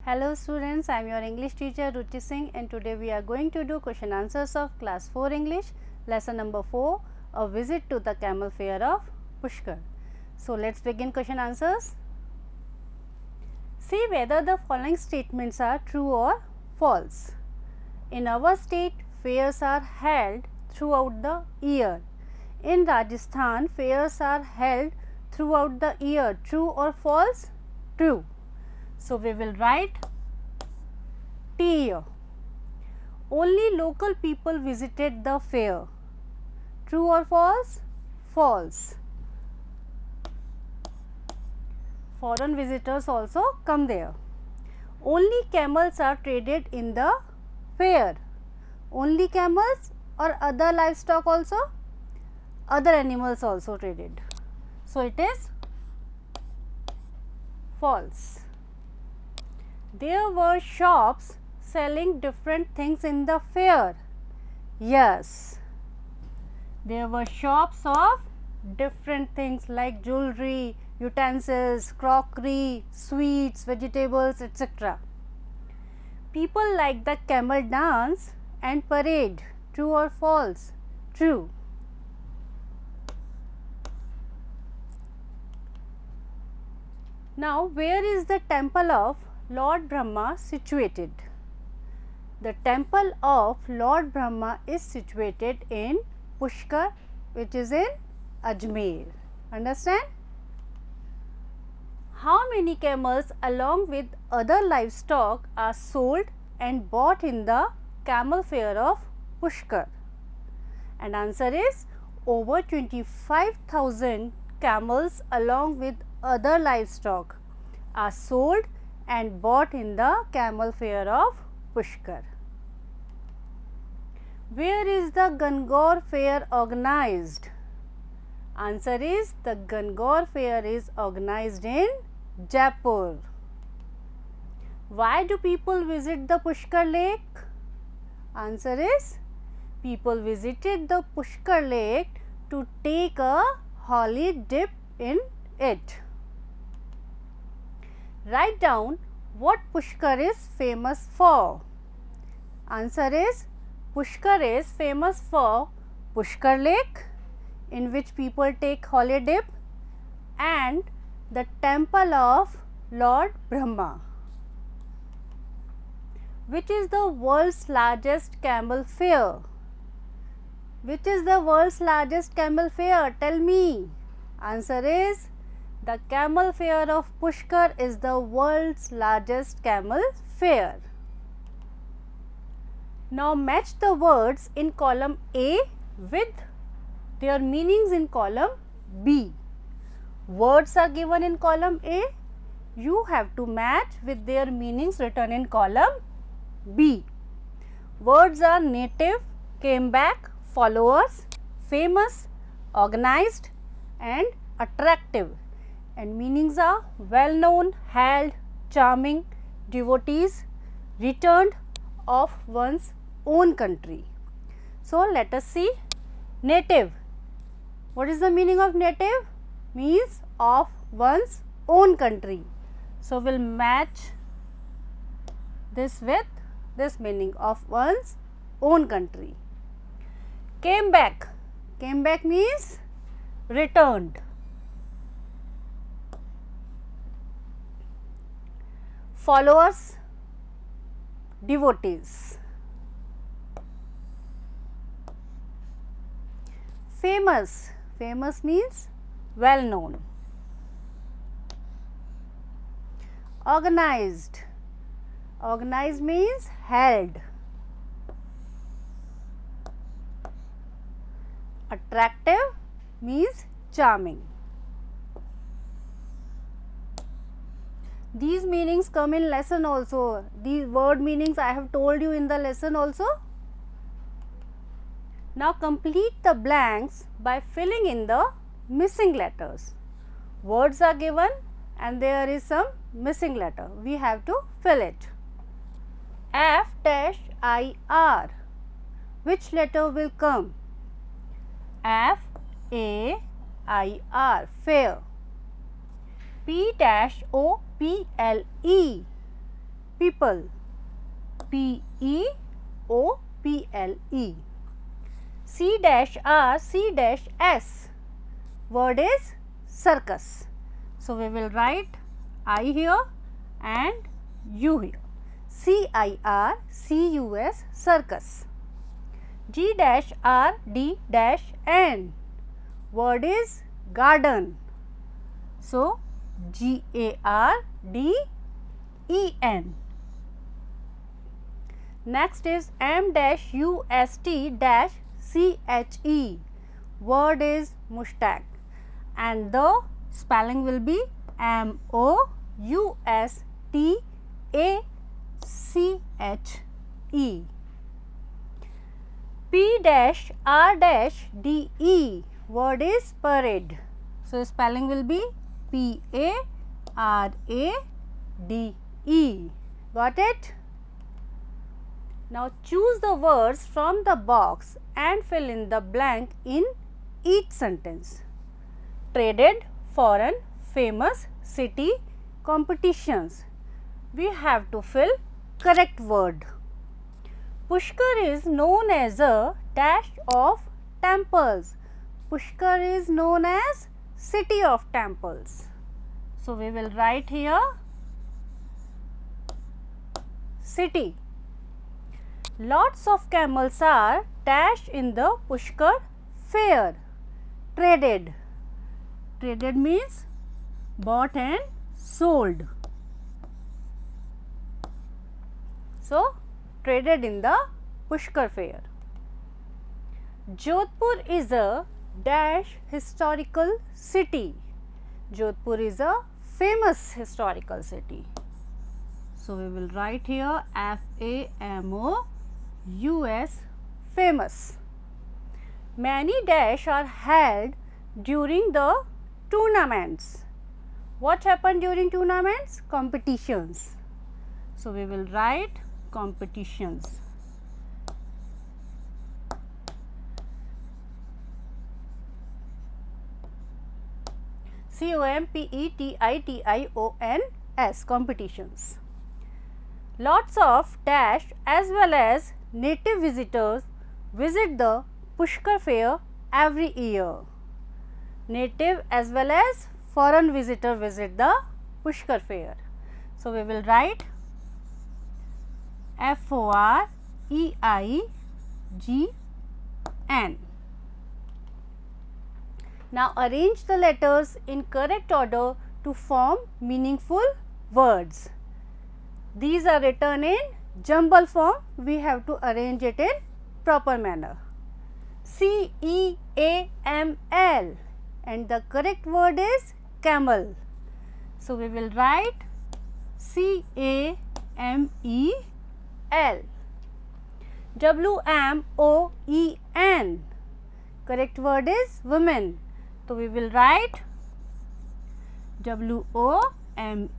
Hello students, I am your English teacher Ruchi Singh and today we are going to do question answers of class 4 English lesson number 4, a visit to the camel fair of Pushkar. So let's begin question answers. See whether the following statements are true or false. In our state, fairs are held throughout the year. In Rajasthan, fairs are held throughout the year. True or false? True. So we will write T here. Only local people visited the fair. True or false? False. Foreign visitors also come there. Only camels are traded in the fair. Only camels or other livestock also? Other animals also traded. So it is false. There were shops selling different things in the fair. Yes, there were shops of different things like jewelry, utensils, crockery, sweets, vegetables, etc. People like the camel dance and parade. True or false? True. Now, where is the temple of Lord Brahma situated? The temple of Lord Brahma is situated in Pushkar, which is in Ajmer. Understand? How many camels along with other livestock are sold and bought in the camel fair of Pushkar? And answer is over 25,000 camels along with other livestock are sold and bought in the camel fair of Pushkar. Where is the Gangor fair organized? Answer is the Gangor fair is organized in Jaipur. Why do people visit the Pushkar lake? Answer is people visited the Pushkar lake to take a holy dip in it. Write down what Pushkar is famous for. Answer is Pushkar is famous for Pushkar lake in which people take holy dip and the temple of Lord Brahma. Which is the world's largest camel fair? Which is the world's largest camel fair? Tell me. Answer is the camel fair of Pushkar is the world's largest camel fair. Now match the words in column A with their meanings in column B. Words are given in column A. You have to match with their meanings written in column B. Words are native, came back, followers, famous, organized and attractive. And meanings are well known, held, charming, devotees, returned, of one's own country. So let us see native. What is the meaning of native? Means of one's own country. So we'll match this with this meaning of one's own country. Came back. Came back means returned. Followers, devotees. Famous. Famous means well known. Organized. Organized means held. Attractive means charming. These meanings come in lesson also. These word meanings I have told you in the lesson also. Now complete the blanks by filling in the missing letters. Words are given and there is some missing letter. We have to fill it. F-I-R. Which letter will come? F-A-I-R. Fair. P-O-P-L-E. people, P-E-O-P-L-E. C-R, C-S, word is circus. So, we will write I here and U here. C-I-R-C-U-S, circus. G-R-D-N, word is garden. So, G-A-R-D-E-N. Next is M-U-S-T-C-H-E, word is mustach, and the spelling will be M-O-U-S-T-A-C-H-E. P-R-D-E, word is parade. So, spelling will be P-A-R-A-D-E. Got it? Now, choose the words from the box and fill in the blank in each sentence. Traded, foreign, famous, city, competitions. We have to fill correct word. Pushkar is known as a dash of temples. Pushkar is known as city of temples. So, we will write here city. Lots of camels are dash in the Pushkar fair. Traded. Traded means bought and sold. So, traded in the Pushkar fair. Jodhpur is a dash historical city. Jodhpur is a famous historical city. So, we will write here F-A-M-O-U-S, famous. Many dash are held during the tournaments. What happened during tournaments? Competitions. So, we will write competitions. C-O-M-P-E-T-I-T-I-O-N-S, competitions. Lots of dash as well as native visitors visit the Pushkar fair every year. Native as well as foreign visitor visit the Pushkar fair. So, we will write F-O-R-E-I-G-N. Now, arrange the letters in correct order to form meaningful words. These are written in jumble form. We have to arrange it in proper manner. C-E-A-M-L, and the correct word is camel. So, we will write C-A-M-E-L. W-M-O-E-N, correct word is women. So, we will write W-O-M-E-N.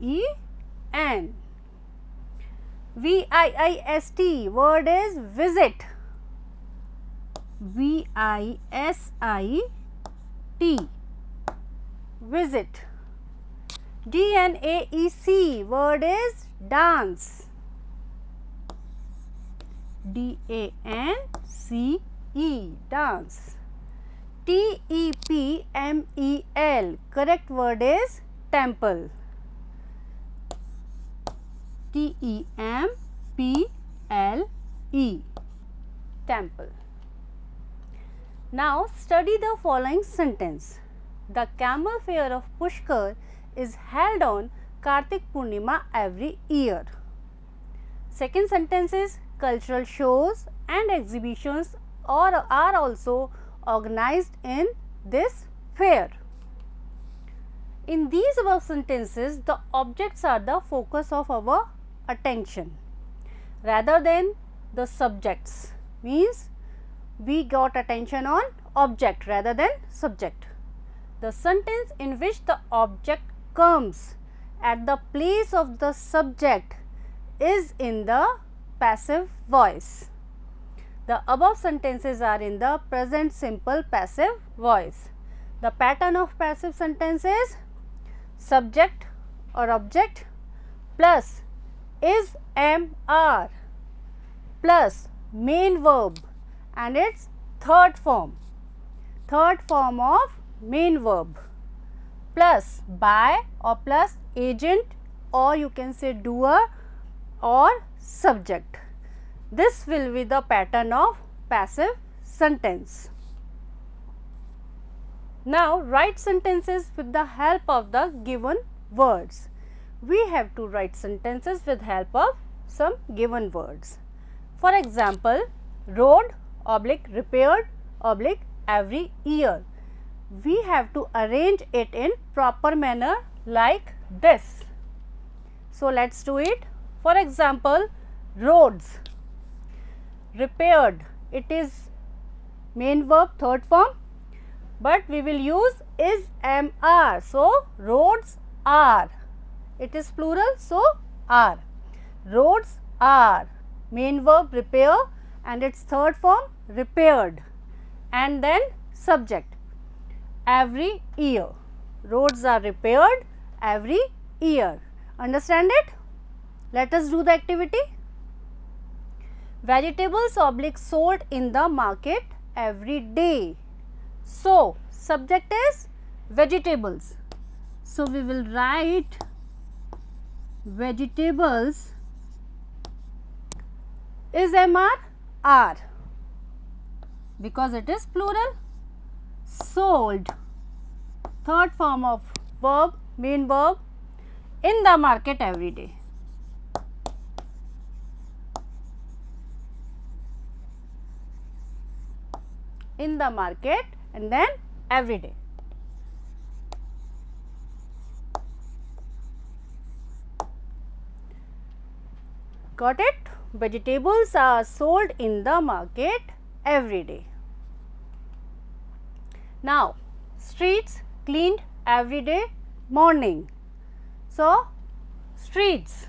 V-I-I-S-T, word is visit. V-I-S-I-T, visit. D-N-A-E-C, word is dance. D-A-N-C-E, dance. T-E-P-M-E-L, correct word is temple. T-E-M-P-L-E, temple. Now, study the following sentence. The camel fair of Pushkar is held on Kartik Purnima every year. Second sentence is cultural shows and exhibitions are also organized in this fair. In these above sentences, the objects are the focus of our attention rather than the subjects. Means we got attention on object rather than subject. The sentence in which the object comes at the place of the subject is in the passive voice. The above sentences are in the present simple passive voice. The pattern of passive sentence is subject or object plus is am are plus main verb and its third form of main verb plus by or plus agent, or you can say doer or subject. This will be the pattern of passive sentence. Now, write sentences with the help of the given words. We have to write sentences with help of some given words. For example, road oblique repaired oblique every year. We have to arrange it in proper manner like this. So, let us do it. For example, roads repaired, it is main verb third form, but we will use is am are. So, roads are, it is plural, so are. Roads are, main verb repair and its third form repaired, and then subject every year. Roads are repaired every year. Understand it? Let us do the activity. Vegetables oblique sold in the market every day. So, subject is vegetables. So, we will write vegetables is MR are because it is plural. Sold, third form of verb, main verb, in the market every day. In the market and then every day. Got it? Vegetables are sold in the market every day. Now, streets cleaned every day morning. So, streets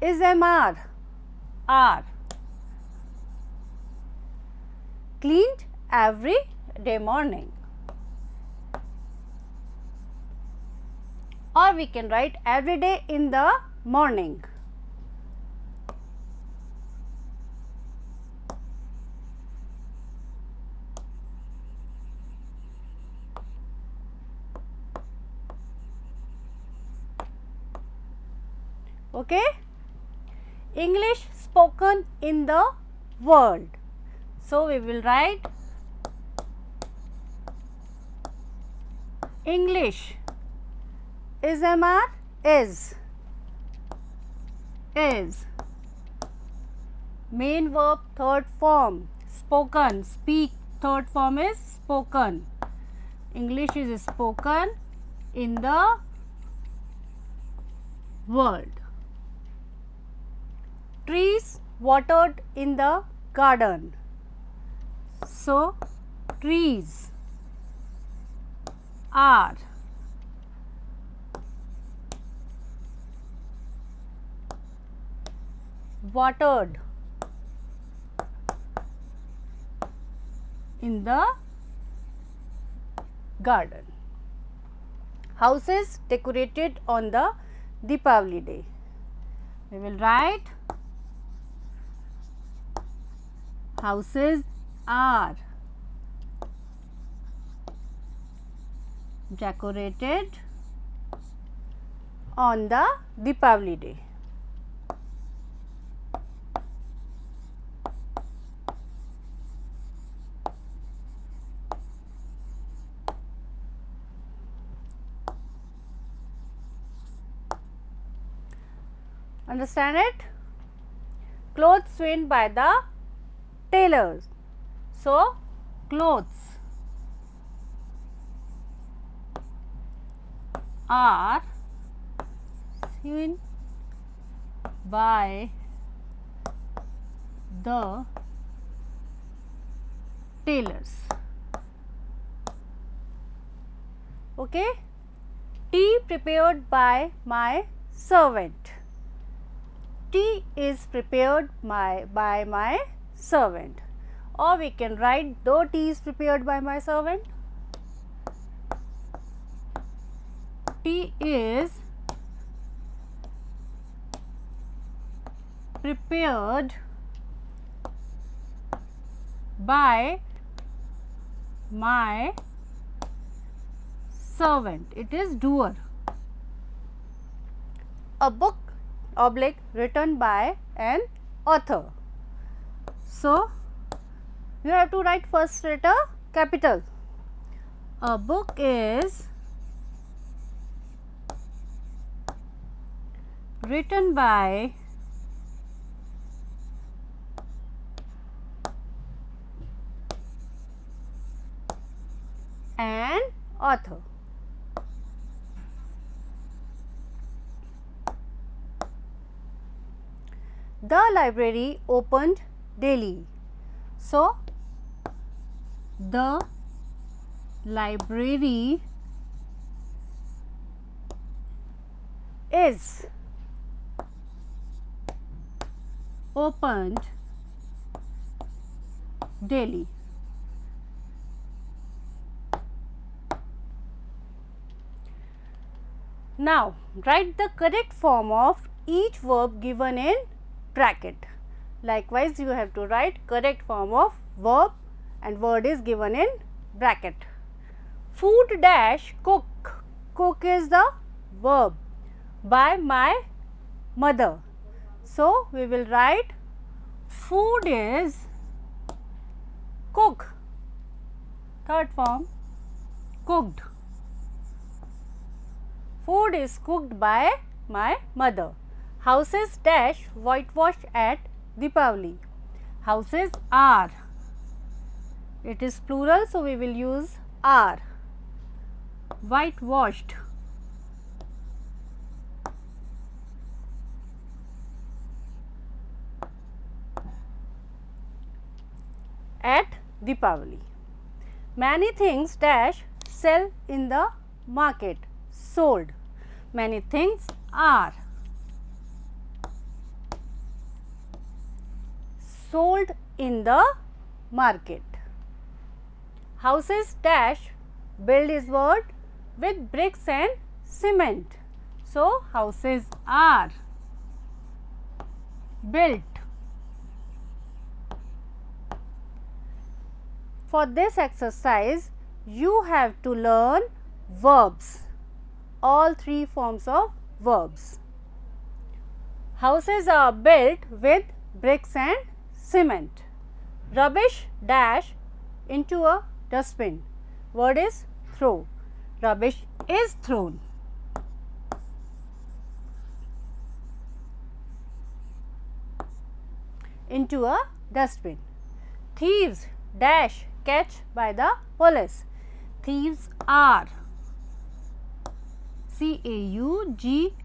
is MR are cleaned every day morning, or we can write every day in the morning. Okay. English spoken in the world. So, we will write English is MR is main verb third form, spoken, speak third form is spoken. English is spoken in the world. Trees watered in the garden. So, trees are watered in the garden. Houses decorated on the Deepavali day. We will write houses are decorated on the Deepavali day. Understand it? Clothes sewn by the tailors. So, clothes are sewn by the tailors. Okay. Tea prepared by my servant. Tea is prepared by my servant, or we can write the tea is prepared by my servant. Roti is prepared by my servant. It is doer. A book oblique written by an author. So, you have to write first letter capital. A book is written by an author. The library opened daily. So, the library is opened daily. Now, write the correct form of each verb given in bracket. Likewise, you have to write correct form of verb and word is given in bracket. Food dash cook. Cook is the verb by my mother. So, we will write food is cook. Third form, cooked. Food is cooked by my mother. Houses dash whitewashed at Deepavali. Houses are. It is plural, so we will use are. Whitewashed. At Deepavali. Many things dash sell in the market. Sold. Many things are sold in the market. Houses dash build is word with bricks and cement. So, houses are built. For this exercise, you have to learn verbs, all three forms of verbs. Houses are built with bricks and cement. Rubbish dash into a dustbin. Word is throw. Rubbish is thrown. Into a dustbin. Thieves dash catch by the police. Thieves are. C-A-U-G-H-T.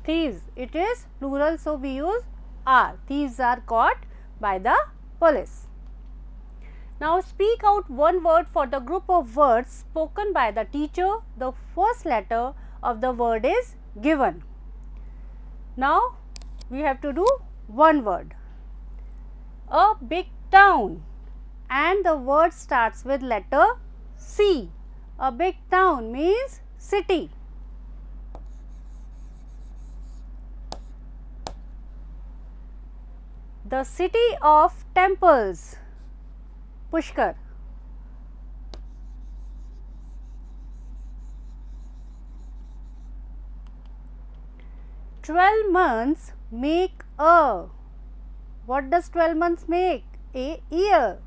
Thieves, it is plural, so we use are. Thieves are caught by the police. Now, speak out one word for the group of words spoken by the teacher. The first letter of the word is given. Now, we have to do one word. A big town, and the word starts with letter C. A big town means city. The city of temples, Pushkar. 12 months make a. What does 12 months make? A year.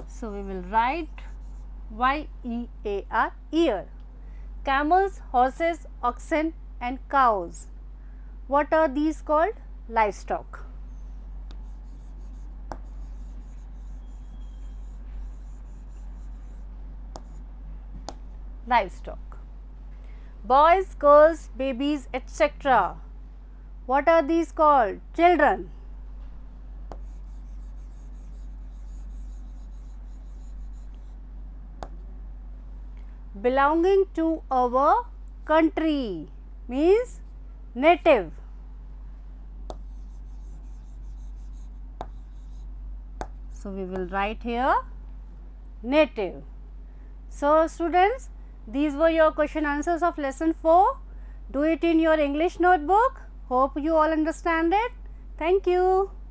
So, we will write Y-E-A-R, year. Camels, horses, oxen and cows. What are these called? Livestock. Livestock. Boys, girls, babies, etc. What are these called? Children. Belonging to our country means native. So, we will write here native. So, students, These were your question answers of lesson 4. Do it in your English notebook. Hope you all understand it. Thank you.